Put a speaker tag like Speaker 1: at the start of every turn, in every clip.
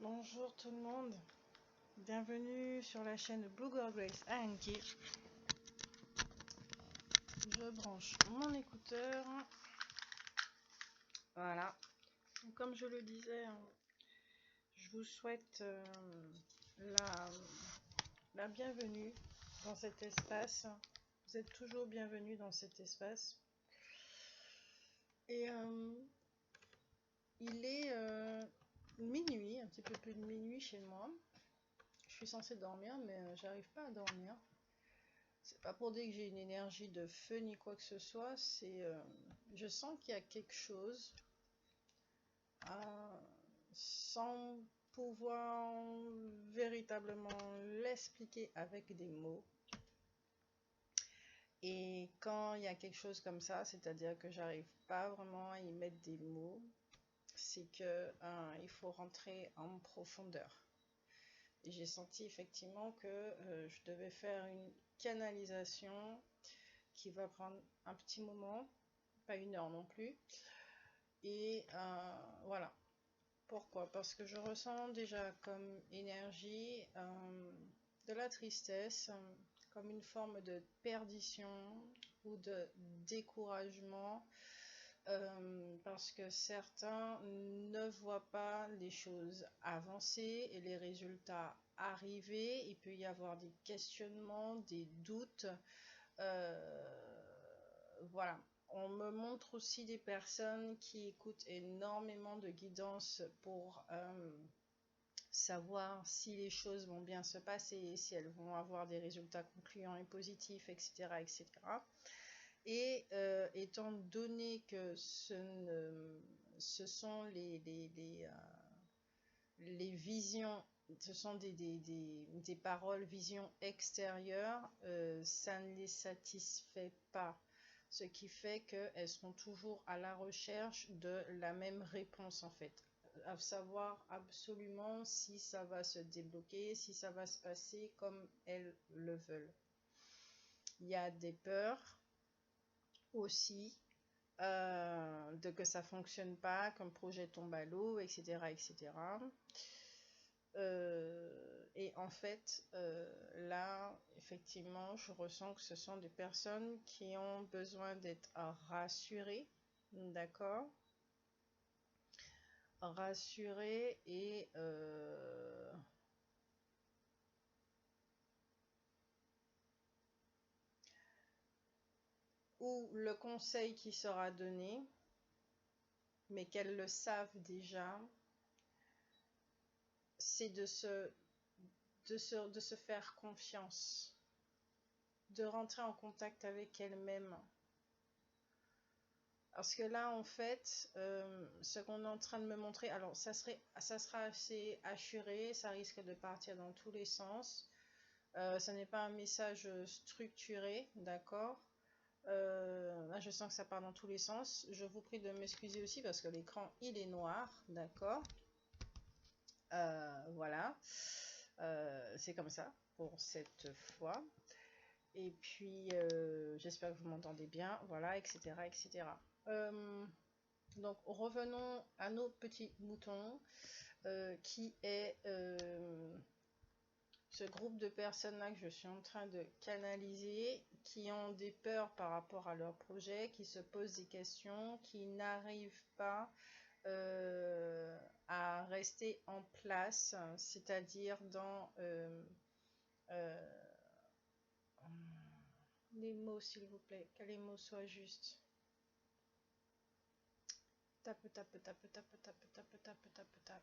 Speaker 1: Bonjour tout le monde, bienvenue sur la chaîne Blue Girl Grace ANK. Je branche mon écouteur. Voilà, comme je le disais, je vous souhaite la bienvenue dans cet espace. Vous êtes toujours bienvenue dans cet espace. Et il est minuit, un petit peu plus de minuit chez moi. Je suis censée dormir, mais j'arrive pas à dormir. C'est pas pour dire que j'ai une énergie de feu ni quoi que ce soit, c'est je sens qu'il y a quelque chose sans pouvoir véritablement l'expliquer avec des mots. Et quand il y a quelque chose comme ça, c'est-à-dire que j'arrive pas vraiment à y mettre des mots, c'est que il faut rentrer en profondeur. Et j'ai senti effectivement que je devais faire une canalisation qui va prendre un petit moment, pas une heure non plus. Et voilà. Pourquoi? Parce que je ressens déjà comme énergie de la tristesse, comme une forme de perdition ou de découragement, parce que certains ne voient pas les choses avancer et les résultats arriver. Il peut y avoir des questionnements, des doutes. Voilà. On me montre aussi des personnes qui écoutent énormément de guidance pour savoir si les choses vont bien se passer, si elles vont avoir des résultats concluants et positifs, etc. etc. Et étant donné que ce sont les visions, ce sont des paroles, visions extérieures, ça ne les satisfait pas. Ce qui fait qu'elles sont toujours à la recherche de la même réponse en fait. À savoir absolument si ça va se débloquer, si ça va se passer comme elles le veulent. Il y a des peurs aussi de que ça fonctionne pas, qu'un projet tombe à l'eau, etc. etc. Et en fait, là, effectivement, je ressens que ce sont des personnes qui ont besoin d'être rassurées, d'accord? Rassurées et ou le conseil qui sera donné, mais qu'elles le savent déjà, c'est de se faire confiance, de rentrer en contact avec elles-mêmes. Parce que là, en fait, ce qu'on est en train de me montrer, alors ça sera assez assuré, ça risque de partir dans tous les sens. Ce n'est pas un message structuré, d'accord? Là, je sens que ça part dans tous les sens. Je vous prie de m'excuser aussi parce que l'écran, il est noir, d'accord? Voilà. C'est comme ça pour cette fois. Et puis, j'espère que vous m'entendez bien, voilà, etc. etc. Donc, revenons à nos petits moutons, qui est ce groupe de personnes-là que je suis en train de canaliser, qui ont des peurs par rapport à leur projet, qui se posent des questions, qui n'arrivent pas à rester en place, c'est-à-dire dans les mots, s'il vous plaît, que les mots soient justes. Tape, tape, tape, tape, tape, tape, tape, tape, tape.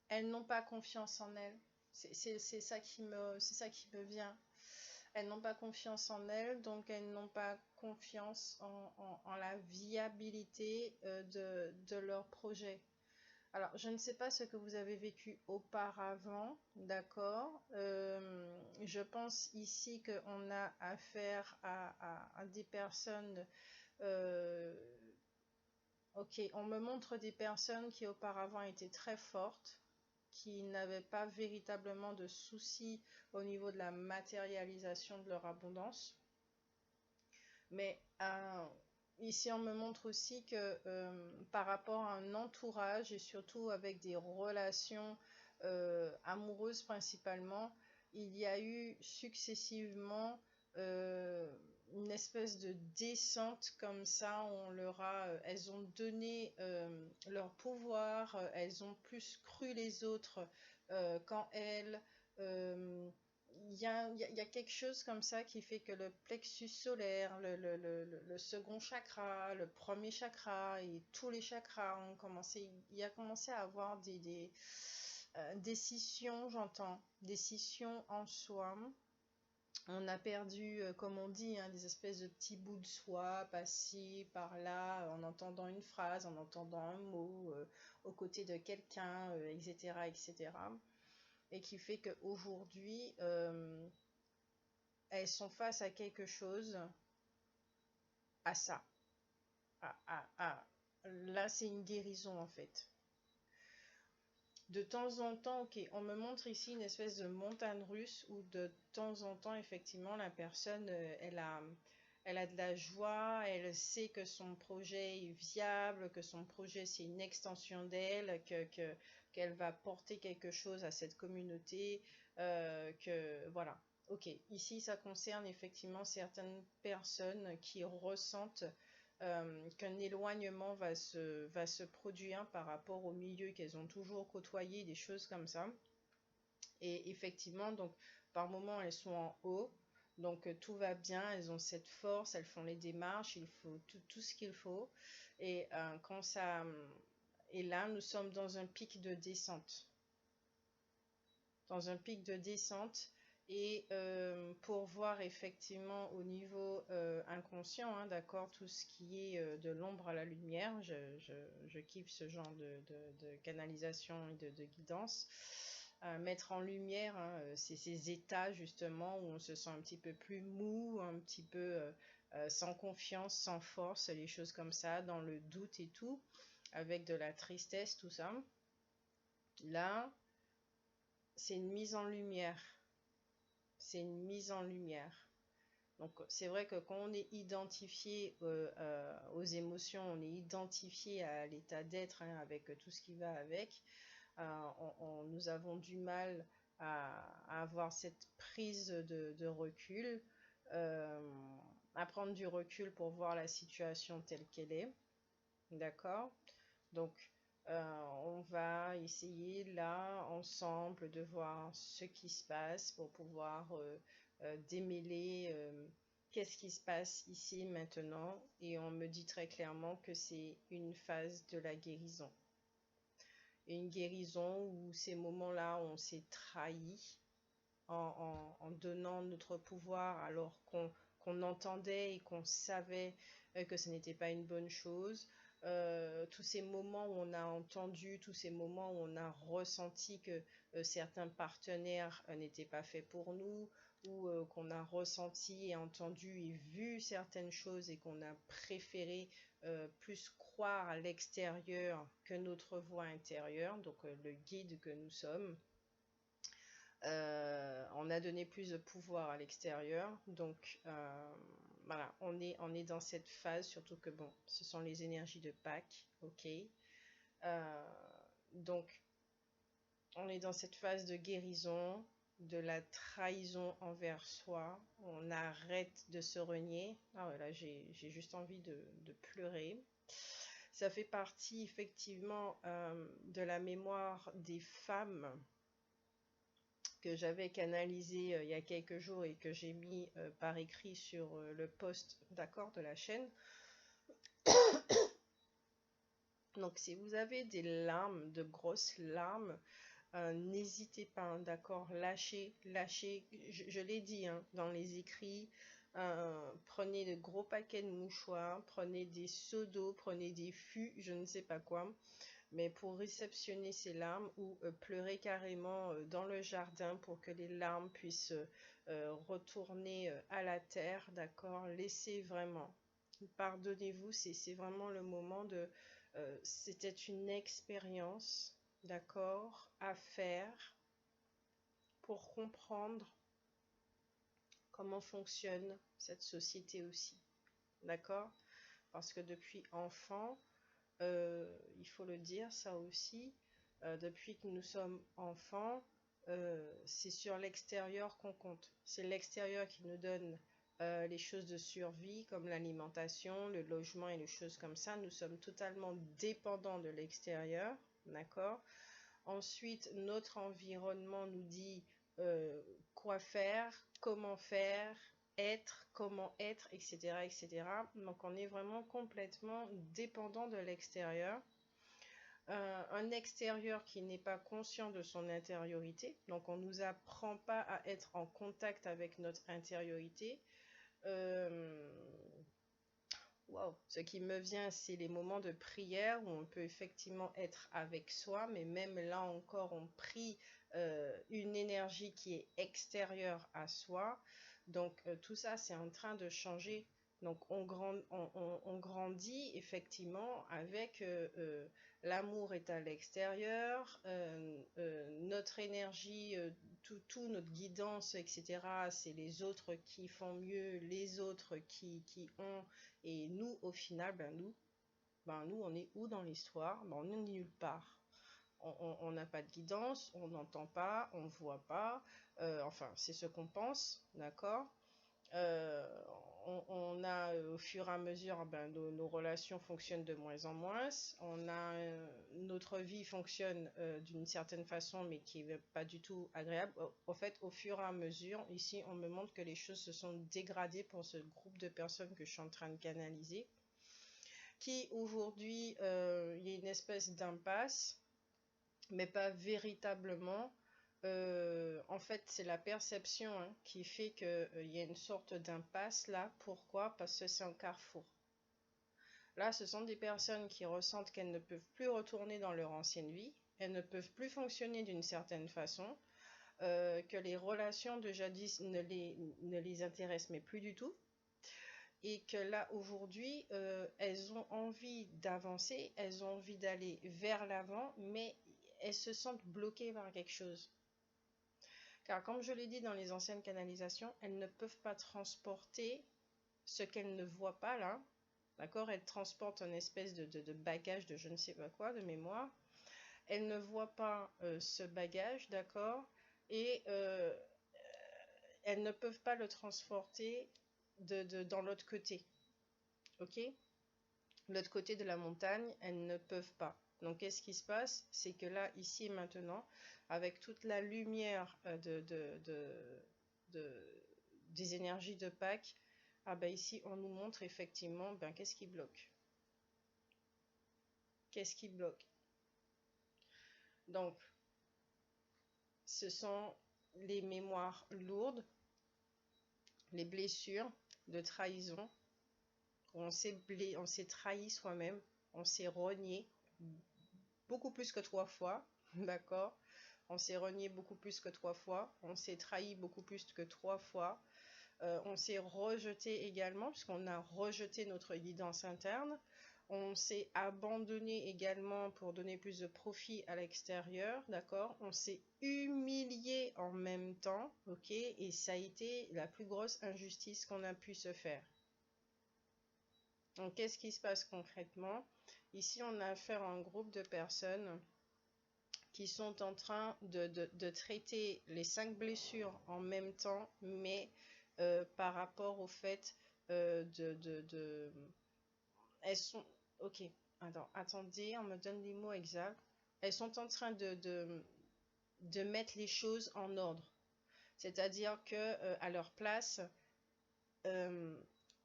Speaker 1: Elles n'ont pas confiance en elles. C'est ça qui me vient. Elles n'ont pas confiance en elles, donc elles n'ont pas confiance en la viabilité de leur projet. Alors, je ne sais pas ce que vous avez vécu auparavant, d'accord? Je pense ici qu'on a affaire à des personnes... ok, on me montre des personnes qui auparavant étaient très fortes, qui n'avaient pas véritablement de soucis au niveau de la matérialisation de leur abondance. Mais ici, on me montre aussi que par rapport à un entourage et surtout avec des relations amoureuses principalement, il y a eu successivement une espèce de descente comme ça. Elles ont donné leur pouvoir, elles ont plus cru les autres qu'en elles. Euh, il y a quelque chose comme ça qui fait que le plexus solaire, le second chakra, le premier chakra et tous les chakras ont commencé, il a commencé à avoir des scissions, j'entends, des scissions en soi. On a perdu, comme on dit, hein, des espèces de petits bouts de soi, passés par là, en entendant une phrase, en entendant un mot, aux côtés de quelqu'un, etc., etc. Et qui fait qu'aujourd'hui, elles sont face à quelque chose, à ça. Là, c'est une guérison en fait. De temps en temps, ok, on me montre ici une espèce de montagne russe où de temps en temps, effectivement, la personne, elle a de la joie, elle sait que son projet est viable, que son projet c'est une extension d'elle, qu'elle va porter quelque chose à cette communauté, que voilà. Ok, ici ça concerne effectivement certaines personnes qui ressentent qu'un éloignement va se produire par rapport au milieu qu'elles ont toujours côtoyé, des choses comme ça. Et effectivement, donc par moments elles sont en haut, donc tout va bien, elles ont cette force, elles font les démarches, il faut tout ce qu'il faut. Et quand ça, et là nous sommes dans un pic de descente, dans un pic de descente. Et pour voir effectivement au niveau inconscient, hein, d'accord, tout ce qui est de l'ombre à la lumière, je kiffe ce genre de canalisation et de guidance. Mettre en lumière, hein, ces états justement où on se sent un petit peu plus mou, un petit peu sans confiance, sans force, les choses comme ça, dans le doute et tout, avec de la tristesse, tout ça. Là, c'est une mise en lumière. C'est une mise en lumière. Donc c'est vrai que quand on est identifié aux émotions, on est identifié à l'état d'être, hein, avec tout ce qui va avec, nous avons du mal à avoir cette prise de recul, à prendre du recul pour voir la situation telle qu'elle est. D'accord? Donc, on va essayer là, ensemble, de voir ce qui se passe pour pouvoir démêler qu'est-ce qui se passe ici maintenant. Et on me dit très clairement que c'est une phase de la guérison. Et une guérison où ces moments-là, on s'est trahi en donnant notre pouvoir alors qu'on entendait et qu'on savait que ce n'était pas une bonne chose. Tous ces moments où on a entendu, tous ces moments où on a ressenti que certains partenaires n'étaient pas faits pour nous, ou qu'on a ressenti et entendu et vu certaines choses et qu'on a préféré plus croire à l'extérieur que notre voix intérieure, donc le guide que nous sommes. On a donné plus de pouvoir à l'extérieur, donc voilà, on est dans cette phase, surtout que bon, ce sont les énergies de Pâques, ok. Donc, on est dans cette phase de guérison, de la trahison envers soi. On arrête de se renier. Ah ouais, là, j'ai juste envie de pleurer. Ça fait partie effectivement de la mémoire des femmes que j'avais canalisé il y a quelques jours et que j'ai mis par écrit sur le post d'accord de la chaîne. Donc si vous avez des larmes, de grosses larmes, n'hésitez pas, d'accord, lâchez, je l'ai dit hein, dans les écrits, prenez de gros paquets de mouchoirs, prenez des seaux d'eau, prenez des fûts, je ne sais pas quoi, mais pour réceptionner ces larmes ou pleurer carrément dans le jardin pour que les larmes puissent retourner à la terre, d'accord, laissez vraiment, pardonnez-vous, c'est vraiment le moment de... c'était une expérience, d'accord, à faire pour comprendre comment fonctionne cette société aussi. d'accord? Parce que depuis enfant, il faut le dire, ça aussi, depuis que nous sommes enfants, c'est sur l'extérieur qu'on compte. C'est l'extérieur qui nous donne les choses de survie, comme l'alimentation, le logement et les choses comme ça. Nous sommes totalement dépendants de l'extérieur, d'accord? Ensuite, notre environnement nous dit quoi faire, comment être, etc., etc. Donc, on est vraiment complètement dépendant de l'extérieur. Un extérieur qui n'est pas conscient de son intériorité. Donc, on ne nous apprend pas à être en contact avec notre intériorité. Wow. Ce qui me vient, c'est les moments de prière où on peut effectivement être avec soi, mais même là encore, on prie une énergie qui est extérieure à soi. Donc, tout ça, c'est en train de changer. Donc, on grandit effectivement avec l'amour est à l'extérieur, notre énergie, tout, notre guidance, etc., c'est les autres qui font mieux, les autres qui ont, et nous, au final, nous, on est où dans l'histoire? On est nulle part. On n'a pas de guidance, on n'entend pas, on ne voit pas, enfin, c'est ce qu'on pense, d'accord? Euh, on a au fur et à mesure, nos relations fonctionnent de moins en moins. Notre vie fonctionne d'une certaine façon, mais qui n'est pas du tout agréable. Au fait, au fur et à mesure, ici, on me montre que les choses se sont dégradées pour ce groupe de personnes que je suis en train de canaliser. Qui aujourd'hui, il y a une espèce d'impasse, mais pas véritablement. En fait, c'est la perception qui fait qu'il y a une sorte d'impasse là. Pourquoi? Parce que c'est un carrefour. Là, ce sont des personnes qui ressentent qu'elles ne peuvent plus retourner dans leur ancienne vie, elles ne peuvent plus fonctionner d'une certaine façon, que les relations de jadis ne les intéressent mais plus du tout, et que là, aujourd'hui, elles ont envie d'avancer, elles ont envie d'aller vers l'avant, mais elles se sentent bloquées par quelque chose. Car comme je l'ai dit dans les anciennes canalisations, elles ne peuvent pas transporter ce qu'elles ne voient pas là. D'accord? Elles transportent une espèce de bagage de je ne sais pas quoi, de mémoire. Elles ne voient pas ce bagage, d'accord? Et elles ne peuvent pas le transporter dans l'autre côté. Ok? L'autre côté de la montagne, elles ne peuvent pas. Donc, qu'est-ce qui se passe? C'est que là, ici et maintenant, avec toute la lumière des énergies de Pâques, ici, on nous montre effectivement qu'est-ce qui bloque. Qu'est-ce qui bloque? Donc, ce sont les mémoires lourdes, les blessures de trahison. On s'est trahi soi-même, on s'est renié beaucoup plus que 3 fois, d'accord? On s'est renié beaucoup plus que 3 fois, on s'est trahi beaucoup plus que 3 fois, on s'est rejeté également, puisqu'on a rejeté notre guidance interne, on s'est abandonné également pour donner plus de profit à l'extérieur, d'accord? On s'est humilié en même temps, ok? Et ça a été la plus grosse injustice qu'on a pu se faire. Donc, qu'est-ce qui se passe concrètement? Ici, on a affaire à un groupe de personnes qui sont en train de traiter les 5 blessures en même temps, mais par rapport au fait elles sont... Ok, attendez, on me donne les mots exacts. Elles sont en train de mettre les choses en ordre. C'est-à-dire que à leur place,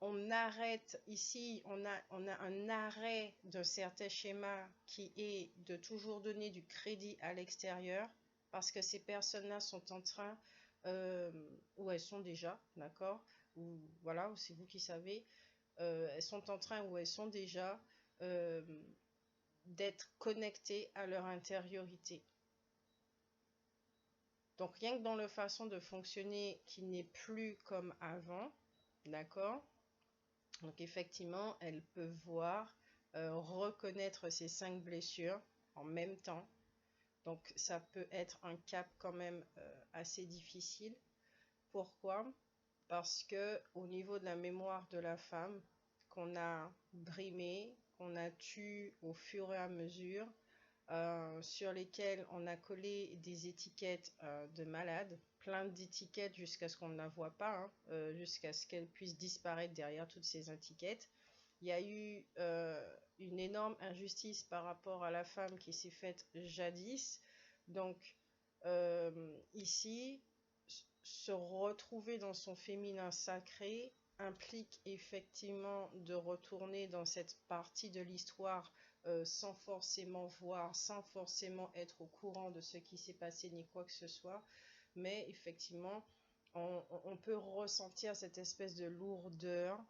Speaker 1: on arrête ici, on a un arrêt d'un certain schéma qui est de toujours donner du crédit à l'extérieur, parce que ces personnes-là sont en train, ou elles sont déjà, d'accord, ou voilà, ou c'est vous qui savez, elles sont en train, ou elles sont déjà d'être connectées à leur intériorité. Donc rien que dans leur façon de fonctionner qui n'est plus comme avant, d'accord? Donc effectivement, elles peuvent voir, reconnaître ces 5 blessures en même temps. Donc ça peut être un cap quand même assez difficile. Pourquoi? Parce que au niveau de la mémoire de la femme, qu'on a brimés, qu'on a tués au fur et à mesure, sur lesquels on a collé des étiquettes de malades, plein d'étiquettes jusqu'à ce qu'on ne la voit pas, hein, jusqu'à ce qu'elle puisse disparaître derrière toutes ces étiquettes. Il y a eu une énorme injustice par rapport à la femme qui s'est faite jadis. Donc ici, se retrouver dans son féminin sacré implique effectivement de retourner dans cette partie de l'histoire sans forcément voir, sans forcément être au courant de ce qui s'est passé ni quoi que ce soit. Mais effectivement, on peut ressentir cette espèce de lourdeur.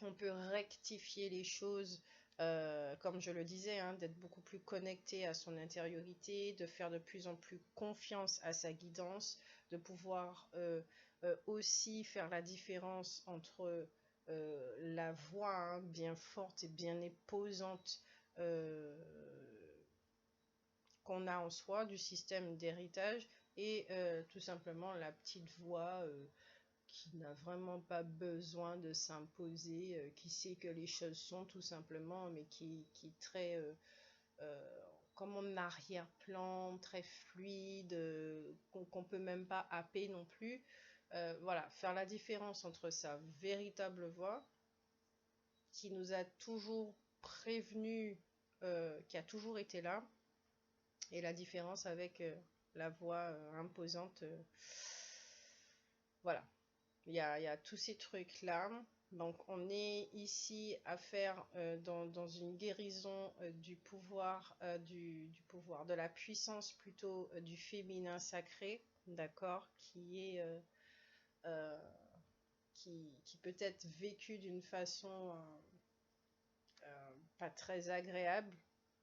Speaker 1: On peut rectifier les choses, comme je le disais, hein, d'être beaucoup plus connecté à son intériorité, de faire de plus en plus confiance à sa guidance, de pouvoir aussi faire la différence entre la voix, hein, bien forte et bien imposante qu'on a en soi du système d'héritage et tout simplement la petite voix qui n'a vraiment pas besoin de s'imposer, qui sait que les choses sont tout simplement, mais qui est très comme en arrière-plan, très fluide, qu'on peut même pas happer non plus. Voilà, faire la différence entre sa véritable voix, qui nous a toujours prévenu, qui a toujours été là, et la différence avec la voix imposante. Voilà. Il y a tous ces trucs-là. Donc, on est ici à faire dans une guérison du pouvoir, de la puissance plutôt du féminin sacré, d'accord, qui peut être vécu d'une façon pas très agréable,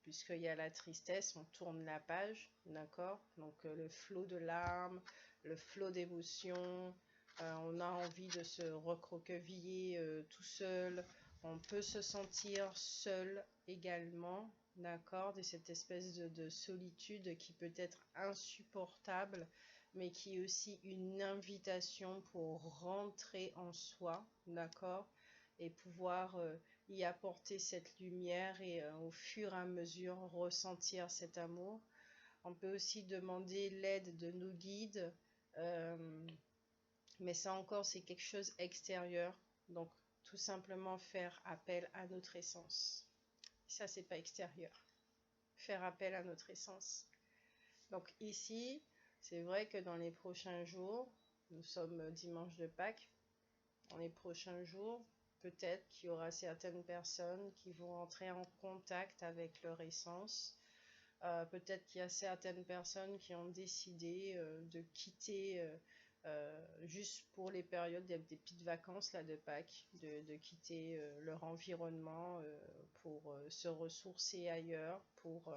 Speaker 1: puisqu'il y a la tristesse, on tourne la page, d'accord, donc le flot de larmes, le flot d'émotions. On a envie de se recroqueviller tout seul. On peut se sentir seul également, d'accord, de cette espèce de solitude qui peut être insupportable, mais qui est aussi une invitation pour rentrer en soi, d'accord, et pouvoir y apporter cette lumière et au fur et à mesure ressentir cet amour. On peut aussi demander l'aide de nos guides. Mais ça encore, c'est quelque chose extérieur. Donc, tout simplement faire appel à notre essence. Ça, c'est pas extérieur. Faire appel à notre essence. Donc ici, c'est vrai que dans les prochains jours, nous sommes dimanche de Pâques, dans les prochains jours, peut-être qu'il y aura certaines personnes qui vont entrer en contact avec leur essence. Peut-être qu'il y a certaines personnes qui ont décidé de quitter juste pour les périodes des petites vacances là, de Pâques, de quitter leur environnement pour se ressourcer ailleurs, pour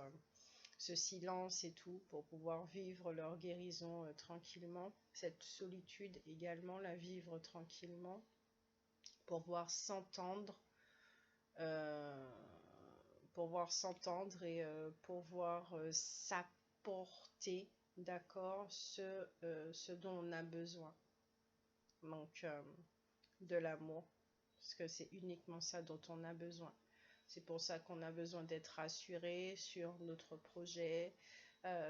Speaker 1: ce silence et tout, pour pouvoir vivre leur guérison tranquillement. Cette solitude également, la vivre tranquillement, pour pouvoir s'entendre. Et pouvoir s'apporter, d'accord, ce dont on a besoin. Donc, de l'amour, parce que c'est uniquement ça dont on a besoin. C'est pour ça qu'on a besoin d'être rassuré sur notre projet,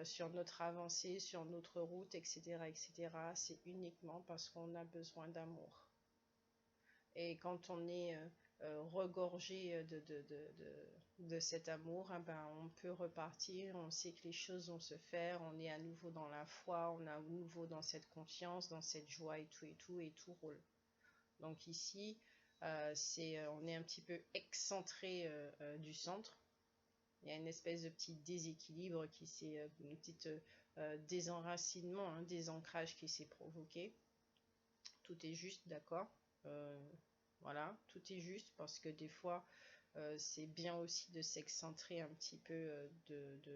Speaker 1: sur notre avancée, sur notre route, etc., etc. C'est uniquement parce qu'on a besoin d'amour. Et quand on est regorgé de cet amour, hein, ben, on peut repartir, on sait que les choses vont se faire, on est à nouveau dans la foi, on est à nouveau dans cette confiance, dans cette joie et tout roule. Donc ici, on est un petit peu excentré du centre. Il y a une espèce de petit déséquilibre qui s'est, une petite désenracinement, un désancrage qui s'est provoqué. Tout est juste, d'accord. Voilà, tout est juste parce que des fois, c'est bien aussi de s'excentrer un petit peu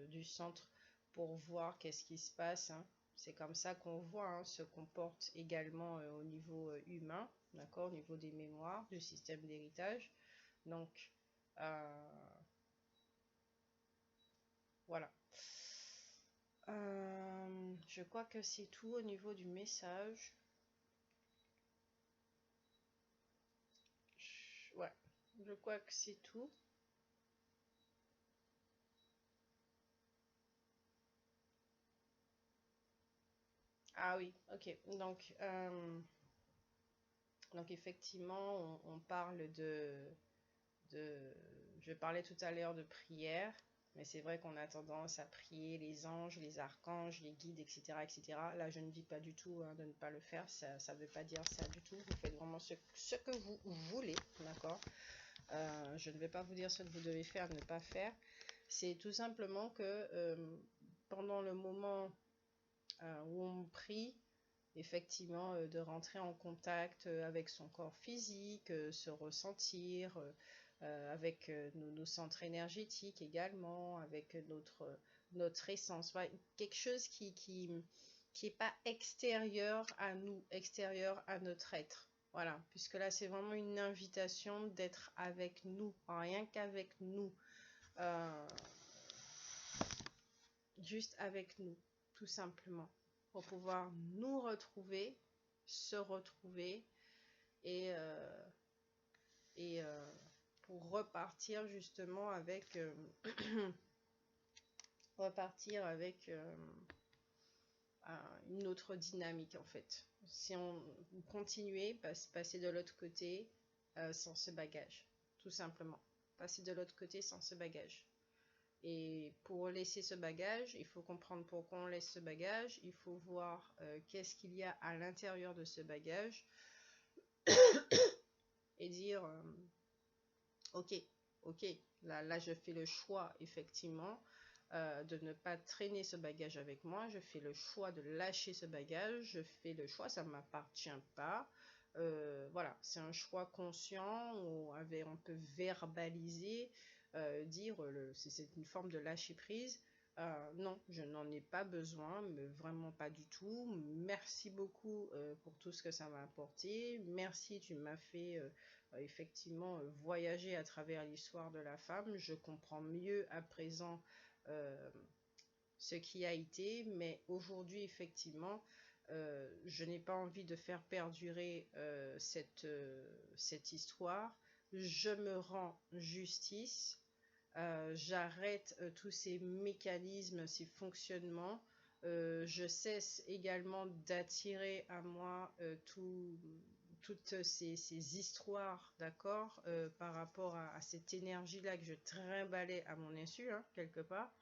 Speaker 1: du centre pour voir qu'est-ce qui se passe, hein. C'est comme ça qu'on voit, hein, se comporte également au niveau humain, d'accord, au niveau des mémoires, du système d'héritage. Donc, voilà. Je crois que c'est tout au niveau du message. Ouais. Je crois que c'est tout. Ah oui, ok. Donc effectivement, on parle de... Je parlais tout à l'heure de prière, mais c'est vrai qu'on a tendance à prier les anges, les archanges, les guides, etc., etc. Là, je ne dis pas du tout hein, de ne pas le faire, ça ne veut pas dire ça du tout. Vous faites vraiment ce que vous voulez, d'accord? Je ne vais pas vous dire ce que vous devez faire, ne pas faire. C'est tout simplement que pendant le moment où on prie, effectivement, de rentrer en contact avec son corps physique, se ressentir, avec nos centres énergétiques également, avec notre essence. Voilà, quelque chose qui est pas extérieur à nous, extérieur à notre être. Voilà, puisque là, c'est vraiment une invitation d'être avec nous, rien qu'avec nous. Euh, Juste avec nous, tout simplement, pour pouvoir nous retrouver, se retrouver et, et pour repartir justement avec repartir avec une autre dynamique en fait. Si on continuait, passer de l'autre côté sans ce bagage, tout simplement. Passer de l'autre côté sans ce bagage. Et pour laisser ce bagage, il faut comprendre pourquoi on laisse ce bagage. Il faut voir qu'est-ce qu'il y a à l'intérieur de ce bagage et dire ok, ok, là je fais le choix effectivement de ne pas traîner ce bagage avec moi. Je fais le choix de lâcher ce bagage. Je fais le choix, ça ne m'appartient pas. Voilà, c'est un choix conscient. On peut verbaliser, dire c'est une forme de lâcher prise. Non, je n'en ai pas besoin, mais vraiment pas du tout. Merci beaucoup pour tout ce que ça m'a apporté. Merci, tu m'as fait effectivement voyager à travers l'histoire de la femme. Je comprends mieux à présent euh, ce qui a été, mais aujourd'hui, effectivement, je n'ai pas envie de faire perdurer cette histoire. Je me rends justice. J'arrête tous ces mécanismes, ces fonctionnements. Je cesse également d'attirer à moi toutes ces histoires, d'accord, par rapport à cette énergie-là que je trimballais à mon insu, hein, quelque part.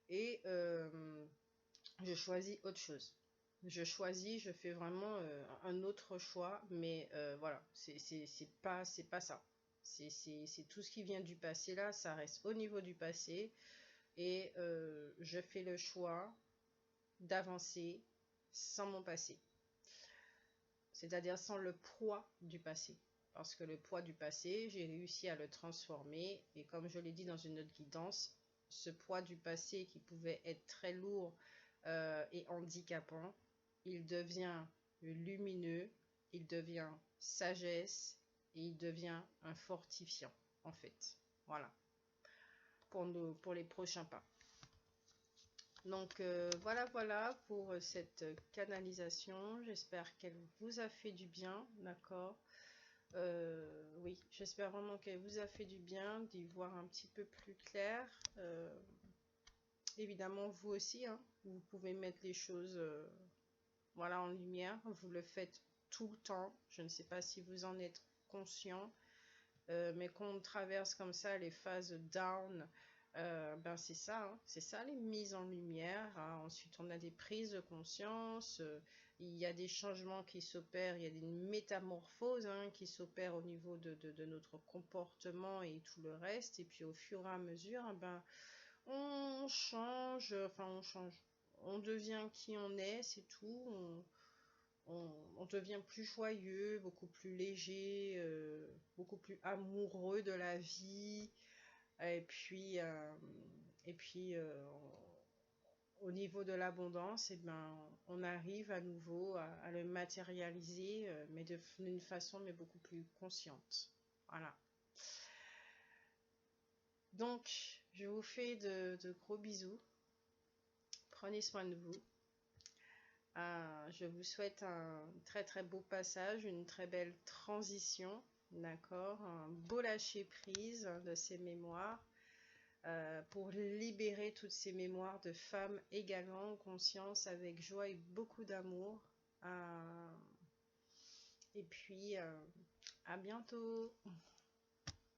Speaker 1: Et je choisis autre chose. Je fais vraiment un autre choix, mais voilà, c'est pas ça. C'est tout ce qui vient du passé là, ça reste au niveau du passé. Et je fais le choix d'avancer sans mon passé. C'est-à-dire sans le poids du passé. Parce que le poids du passé, j'ai réussi à le transformer. Et comme je l'ai dit dans une autre guidance, ce poids du passé qui pouvait être très lourd et handicapant, il devient lumineux, il devient sagesse et il devient un fortifiant, en fait. Voilà, pour les prochains pas. Donc voilà pour cette canalisation. J'espère qu'elle vous a fait du bien, d'accord. Oui, j'espère vraiment qu'elle vous a fait du bien d'y voir un petit peu plus clair. Évidemment, vous aussi, hein, vous pouvez mettre les choses voilà, en lumière. Vous le faites tout le temps. Je ne sais pas si vous en êtes conscient, mais quand on traverse comme ça les phases down, ben c'est ça les mises en lumière, hein. Ensuite, on a des prises de conscience, il y a des changements qui s'opèrent, il y a des métamorphoses hein, qui s'opèrent au niveau de notre comportement et tout le reste. Et puis au fur et à mesure, ben, on change, on devient qui on est, c'est tout. On devient plus joyeux, beaucoup plus léger, beaucoup plus amoureux de la vie. Et puis, au niveau de l'abondance, eh ben, on arrive à nouveau à le matérialiser, mais d'une façon mais beaucoup plus consciente. Voilà. Donc, je vous fais de gros bisous. Prenez soin de vous. Je vous souhaite un très très beau passage, une très belle transition. d'accord? Un beau lâcher prise de ces mémoires pour libérer toutes ces mémoires de femmes également en conscience avec joie et beaucoup d'amour. Et puis, à bientôt!